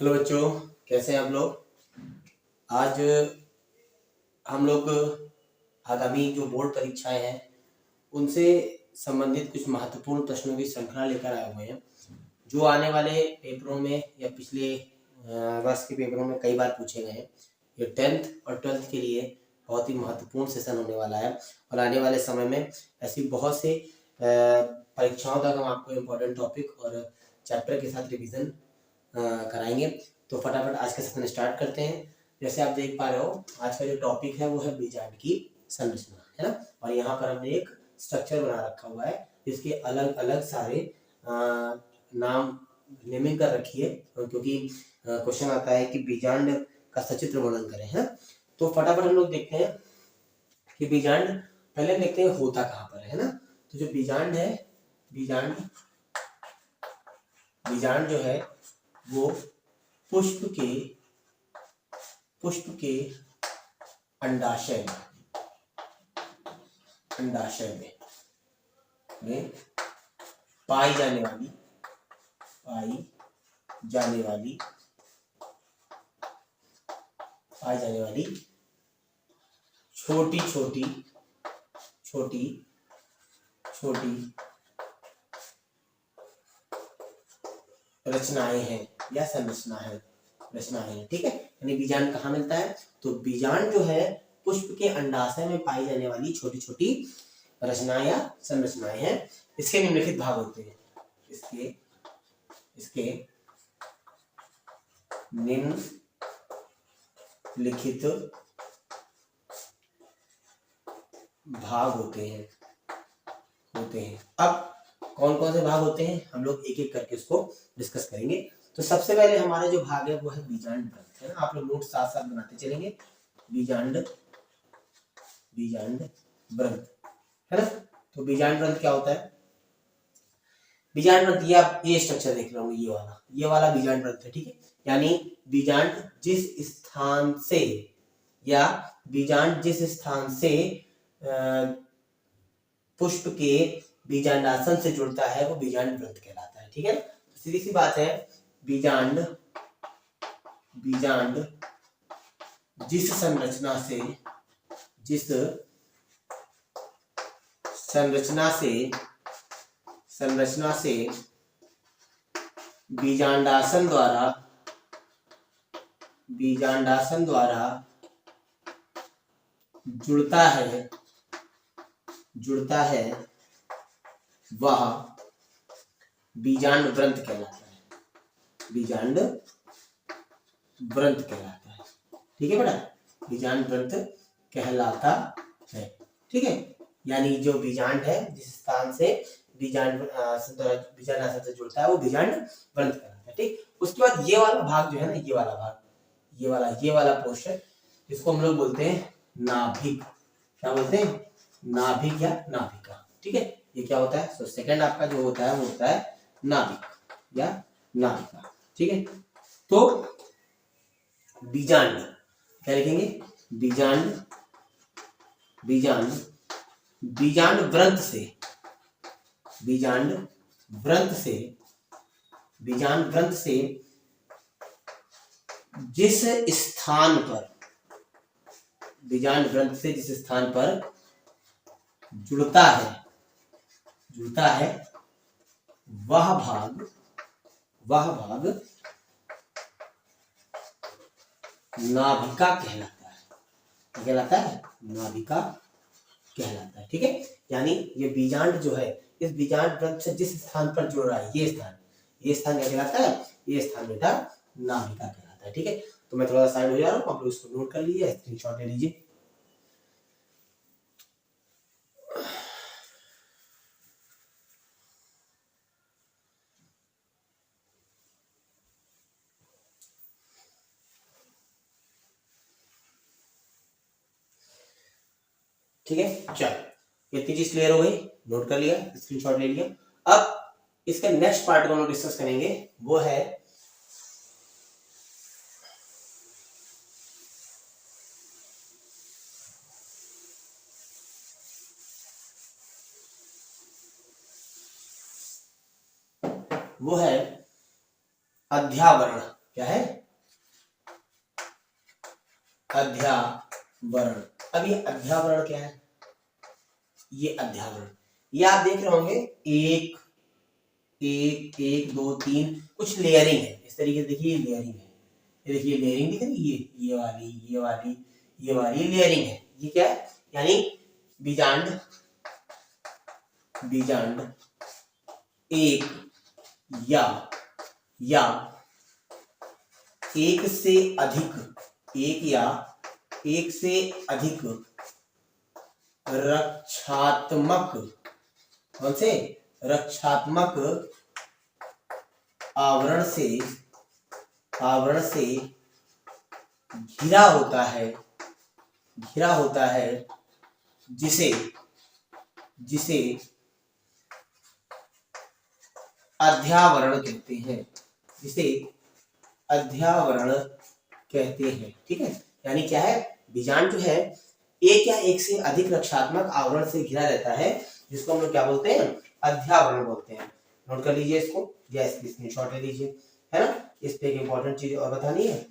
Hello बच्चों, कैसे हैं आप लोग। आज हम लोग आगामी जो बोर्ड परीक्षाएं हैं उनसे संबंधित कुछ महत्वपूर्ण प्रश्नों की श्रृंखला लेकर आए हुए हैं जो आने वाले पेपरों में या पिछले वर्ष के पेपरों में कई बार पूछे गए हैं। ये 10th और 12th के लिए बहुत ही महत्वपूर्ण सेशन होने वाला है और आने वाले समय में ऐसी बहुत से परीक्षाओं तक हम आपको इम्पोर्टेंट टॉपिक और चैप्टर के साथ रिवीजन कराएंगे। तो फटाफट आज का सेशन स्टार्ट करते हैं। जैसे आप देख पा रहे हो, आज का जो टॉपिक है वो है बीजांड की संरचना, है ना। और यहाँ पर हमने एक स्ट्रक्चर बना रखा हुआ है जिसके अलग अलग सारे नाम नेमिंग कर रखी है, क्योंकि क्वेश्चन आता है कि बीजांड का सचित्र वर्णन करें, है। तो फटाफट हम लोग देखते हैं कि बीजांड पहले देखते हैं होता कहाँ पर है ना। तो जो बीजांड है, बीजांड जो है वो पुष्प के अंडाशय में पाई जाने वाली छोटी रचनाएं हैं या रचनाएं हैं, ठीक है। यानी बीजांड कहाँ मिलता है, तो बीजांड जो है पुष्प के अंडाशय में पाई जाने वाली छोटी छोटी रचनाएं या संरचनाएं हैं। इसके निम्नलिखित भाग होते हैं। इसके निम्नलिखित भाग होते हैं। अब कौन कौन से भाग होते हैं हम लोग एक एक करके उसको डिस्कस करेंगे। तो सबसे पहले हमारा जो भाग है वो है बीजांड ग्रंथ, है ना। आप लोग नोट साथ साथ बनाते चलेंगे। बीजांड ग्रंथ, है ना। तो बीजांड ग्रंथ क्या होता है। बीजांड ग्रंथ ये स्ट्रक्चर देख रहे होंगे, ये वाला बीजांड ग्रंथ है, ठीक है। यानी बीजांड जिस स्थान से पुष्प के बीजांडासन से जुड़ता है वो बीजांड ग्रंथ कहलाता है, ठीक है। सीधी सी बात है, बीजांड जिस संरचना से बीजांडासन द्वारा जुड़ता है वह बीजांड ग्रंथ कहलाता है। ठीक है बेटा, बीजांड ग्रंथ कहलाता है, ठीक है। यानी जो बीजांड है जिस स्थान से बीजांडासन से जुड़ता है वो बीजांड ग्रंथ कहलाता है, ठीक। उसके बाद ये वाला भाग जो है ना, ये वाला पोर्शन, इसको हम लोग बोलते हैं नाभिक। क्या बोलते हैं, नाभिक या नाभिका, ठीक है। ये क्या होता है, तो सेकंड आपका जो होता है वो होता है नाभिक या नाभिका, ठीक है। तो बीजांड क्या लिखेंगे, बीजांड व्रंत से जिस स्थान पर जुड़ता है वह भाग नाभिका कहलाता है। नाभिका कहलाता है, ठीक है। यानी ये बीजांड जो है, इस बीजांड ग्रंथ से जिस स्थान पर जुड़ रहा है ये स्थान क्या कहलाता है, ये स्थान बेटा नाभिका कहलाता है, ठीक है। तो मैं थोड़ा साइड हो जा रहा हूँ, आप लोग इसको नोट कर लीजिए, स्क्रीनशॉट ले लीजिए। ठीक है, चलो इतनी चीज क्लियर हो गई, नोट कर लिया, स्क्रीनशॉट ले लिया। अब इसका नेक्स्ट पार्ट को हम लोग डिस्कस करेंगे, वो है अध्यावरण। क्या है, अध्यावरण। अब ये अध्यावरण क्या है, ये अध्यावरण, ये आप देख रहे होंगे एक एक एक दो तीन, कुछ लेयरिंग है इस तरीके से। देखिए लेयरिंग है, ये देखिए लेयरिंग दिख रही है, ये वाली ये वाली ये वाली लेयरिंग है। ये क्या है, यानी बीजांड, बीजांड एक या एक से अधिक, एक या एक से अधिक रक्षात्मक, कौन से, रक्षात्मक आवरण से घिरा होता है, घिरा होता है, जिसे अध्यावरण कहते हैं, जिसे अध्यावरण कहते हैं। ठीक है, यानी क्या है, बीजांड जो है एक या एक से अधिक रक्षात्मक आवरण से घिरा रहता है, जिसको हम लोग क्या बोलते हैं, अध्यावरण बोलते हैं। नोट कर लीजिए इसको, या इसकी स्क्रीनशॉट ले लीजिए, है ना। इस पे एक इंपॉर्टेंट चीज और बतानी है,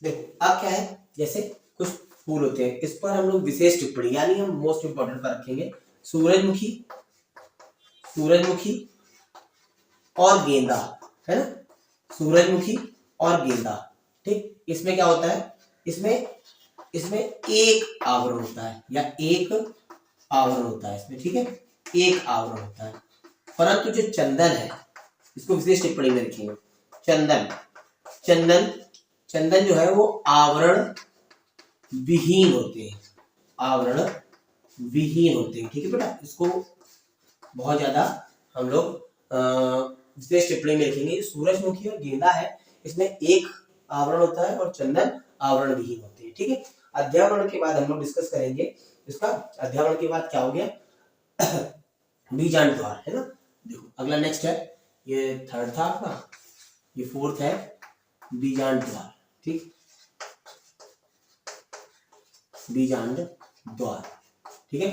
देखो अब क्या है, जैसे कुछ फूल होते हैं, इस पर हम लोग विशेष टिप्पणी, यानी हम मोस्ट इंपॉर्टेंट पर रखेंगे सूरजमुखी, सूरजमुखी और गेंदा, है ना, सूरजमुखी और गेंदा। ठीक, इसमें क्या होता है, इसमें एक आवरण होता है, या एक आवरण होता है इसमें। ठीक है, एक आवरण होता है, परंतु जो चंदन है, इसको विशेष टिप्पणी में रखेंगे, चंदन, चंदन चंदन जो है वो आवरण विहीन होते हैं, आवरण विहीन होते हैं। ठीक है बेटा, इसको बहुत ज्यादा हम लोग विशेष टिप्पणी में लिखेंगे। सूरजमुखी और गेंदा है, इसमें एक आवरण होता है और चंदन आवरण विहीन होते हैं। ठीक है, अध्यावरण के बाद हम लोग डिस्कस करेंगे इसका, अध्यावरण के बाद क्या हो गया, बीजांड द्वार, है ना। देखो अगला नेक्स्ट है, ये थर्ड था आपका, ये फोर्थ है बीजांड द्वार। ठीक, बीजांड द्वार। ठीक है,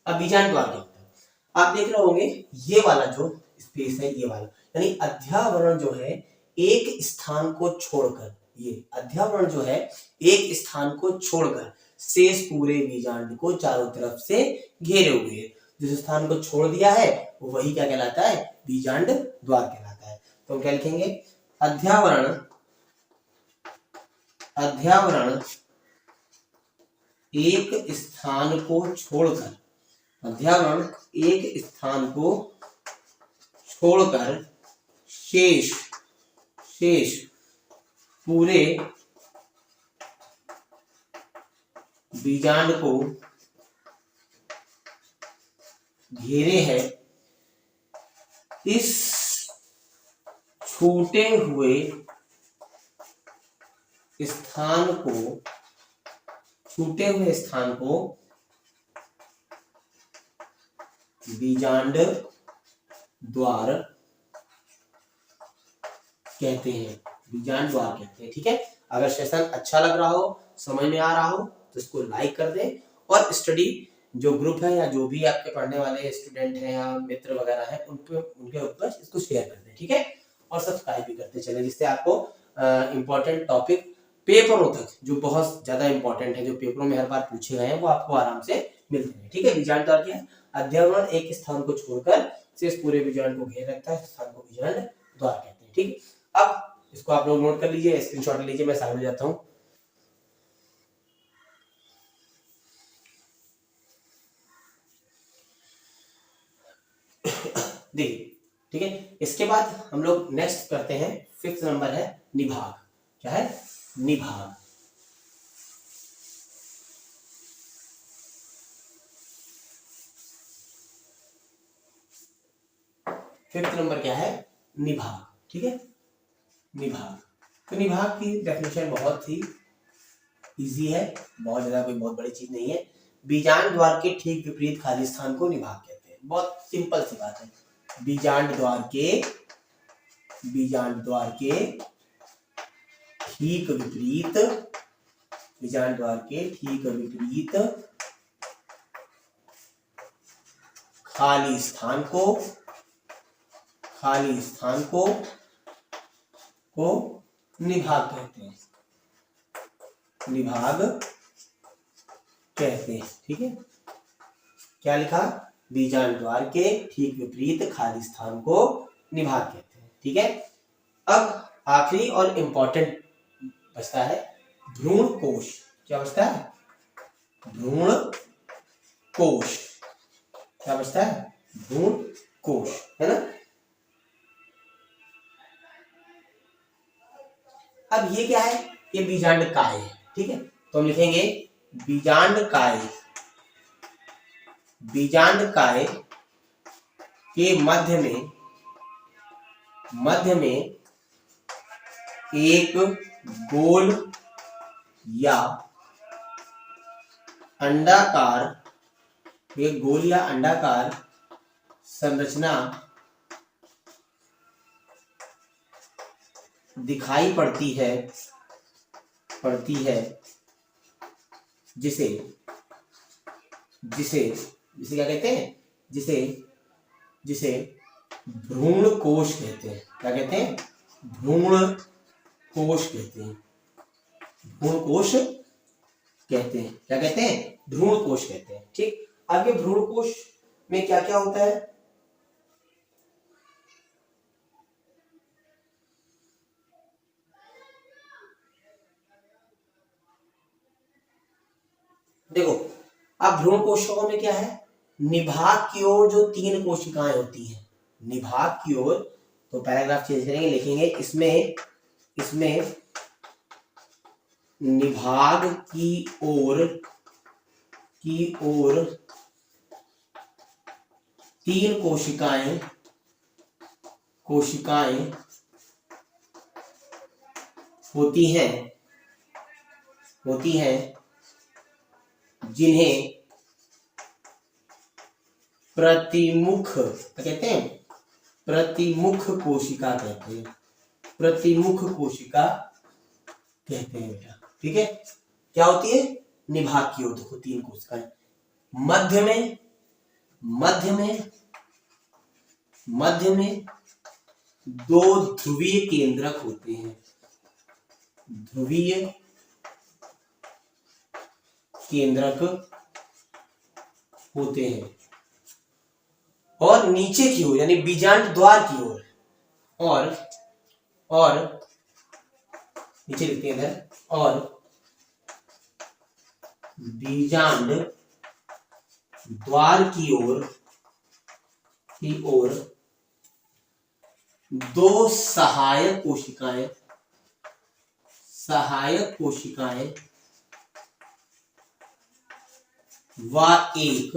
अब बीजांड द्वार क्या होता है, आप देख रहे होंगे ये वाला जो स्पेस है, ये वाला, यानी अध्यावरण जो है एक स्थान को छोड़कर, ये अध्यावरण जो है एक स्थान को छोड़कर शेष पूरे बीजांड को चारों तरफ से घेरे हुए है। जिस स्थान को छोड़ दिया है वो वही क्या कहलाता है, बीजांड द्वार कहलाता है। तो हम क्या लिखेंगे, अध्यावरण, अध्यावरण एक स्थान को छोड़कर, अध्यावरण एक स्थान को छोड़कर शेष पूरे बीजांड को घेरे है। इस छूटे हुए स्थान को बीजांड द्वार कहते हैं, बीजांड द्वार कहते हैं। ठीक है, अगर सेशन अच्छा लग रहा हो, समझ में आ रहा हो, तो इसको लाइक कर दें, और स्टडी जो ग्रुप है या जो भी आपके पढ़ने वाले स्टूडेंट हैं या मित्र वगैरह हैं उनके ऊपर इसको शेयर कर दें। ठीक है, और सब्सक्राइब भी करते चले, जिससे आपको इम्पोर्टेंट टॉपिक पेपरों तक, जो बहुत ज्यादा इंपॉर्टेंट है, जो पेपरों में हर बार पूछे गए हैं, वो आपको आराम से मिलते हैं। ठीक है, बीजांड द्वार क्या है, अध्यावरण एक स्थान को छोड़कर शेष पूरे बीजांड को घेर रखता है, स्थान को बीजांड द्वार कहते हैं। ठीक, अब इसको आप लोग नोट कर लीजिए, स्क्रीनशॉट लीजिए, मैं सामने जाता हूँ। देखिए, ठीक है, इसके बाद हम लोग नेक्स्ट करते हैं, फिफ्थ नंबर है निभाग। क्या है, निभाग। फिफ्थ नंबर क्या है, निभाग। ठीक है, निभाग। तो निभाग की डेफिनेशन बहुत ही इजी है, बहुत ज्यादा कोई बहुत बड़ी चीज नहीं है। बीजांड द्वार के ठीक विपरीत खाली स्थान को निभाग कहते हैं। बहुत सिंपल सी बात है, बीजांड द्वार के ठीक विपरीत, बीजांड द्वार के ठीक विपरीत खाली स्थान को निभाग कहते हैं, निभाग कहते हैं। ठीक है, क्या लिखा? बीजांड द्वार के ठीक विपरीत खाली स्थान को निभाग कहते हैं। ठीक है, अब आखिरी और इंपॉर्टेंट बचता है भ्रूण कोश। क्या बचता है? भ्रूण कोश। क्या बचता है? भ्रूण कोश, है ना। अब ये क्या है? ये बीजांड काय है। ठीक है, तो हम लिखेंगे बीजांड काय के मध्य में एक गोल या अंडाकार संरचना दिखाई पड़ती है जिसे क्या कहते हैं? जिसे भ्रूण कोश कहते हैं। क्या कहते हैं? भ्रूण कोश कहते हैं। भ्रूण कोश कहते हैं। क्या कहते हैं? भ्रूण कोश कहते हैं। ठीक, आगे भ्रूण कोश में क्या क्या होता है? देखो, अब भ्रूण कोशिकाओं में क्या है? निभाग की ओर जो 3 कोशिकाएं होती हैं, निभाग की ओर, तो पैराग्राफ चेंज करेंगे, लिखेंगे इसमें निभाग की ओर 3 कोशिकाएं होती हैं जिन्हें प्रतिमुख कहते हैं। प्रतिमुख कोशिका कहते हैं। प्रतिमुख कोशिका कहते हैं बेटा। ठीक है, क्या होती है? निभाग की ओर देखो 3 कोशिकाएं, मध्य में 2 ध्रुवीय केंद्रक होते हैं। ध्रुवीय केंद्रक होते हैं और नीचे की ओर यानी बीजांड द्वार की ओर और नीचे लिखते हैं इधर, और बीजांड द्वार की ओर 2 सहायक कोशिकाएं व एक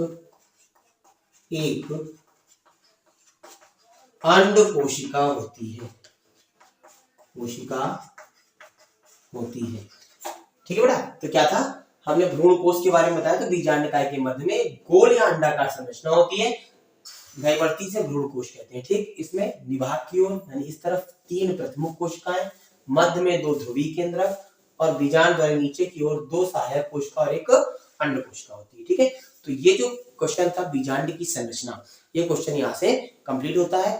अंड कोशिका होती है। ठीक है बेटा, तो क्या था? हमने भ्रूण कोश के बारे में बताया। तो बीजांड काय के मध्य में गोल या अंडाकार संरचना होती है, भयवर्ती से भ्रूण कोश कहते हैं। ठीक, इसमें निभाग की ओर यानी इस तरफ 3 प्रमुख कोशिकाएं, मध्य में 2 ध्रुवीय केंद्रक और बीजांड द्वारा नीचे की ओर 2 सहायक कोशिका और एक अंड कोशिका होती है। ठीक है, तो ये जो क्वेश्चन था बीजांड की संरचना, ये क्वेश्चन यहाँ से कंप्लीट होता है।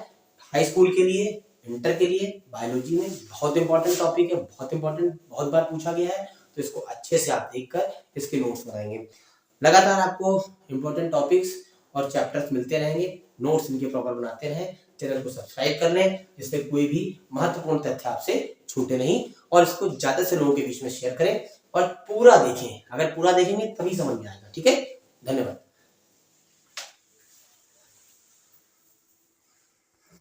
हाई स्कूल के लिए, इंटर के लिए बायोलॉजी में बहुत इंपॉर्टेंट टॉपिक है, बहुत इंपॉर्टेंट, बहुत बार पूछा गया है। तो इसको अच्छे से आप देखकर इसके नोट्स बनाएंगे। लगातार आपको इंपॉर्टेंट टॉपिक्स और चैप्टर्स मिलते रहेंगे, नोट्स इनके प्रॉपर बनाते रहें। चैनल को सब्सक्राइब कर लें जिससे कोई भी महत्वपूर्ण तथ्य आपसे छूटे नहीं, और इसको ज्यादा से लोगों के बीच में शेयर करें और पूरा देखें। अगर पूरा देखेंगे तभी समझ में आएगा। ठीक है, धन्यवाद।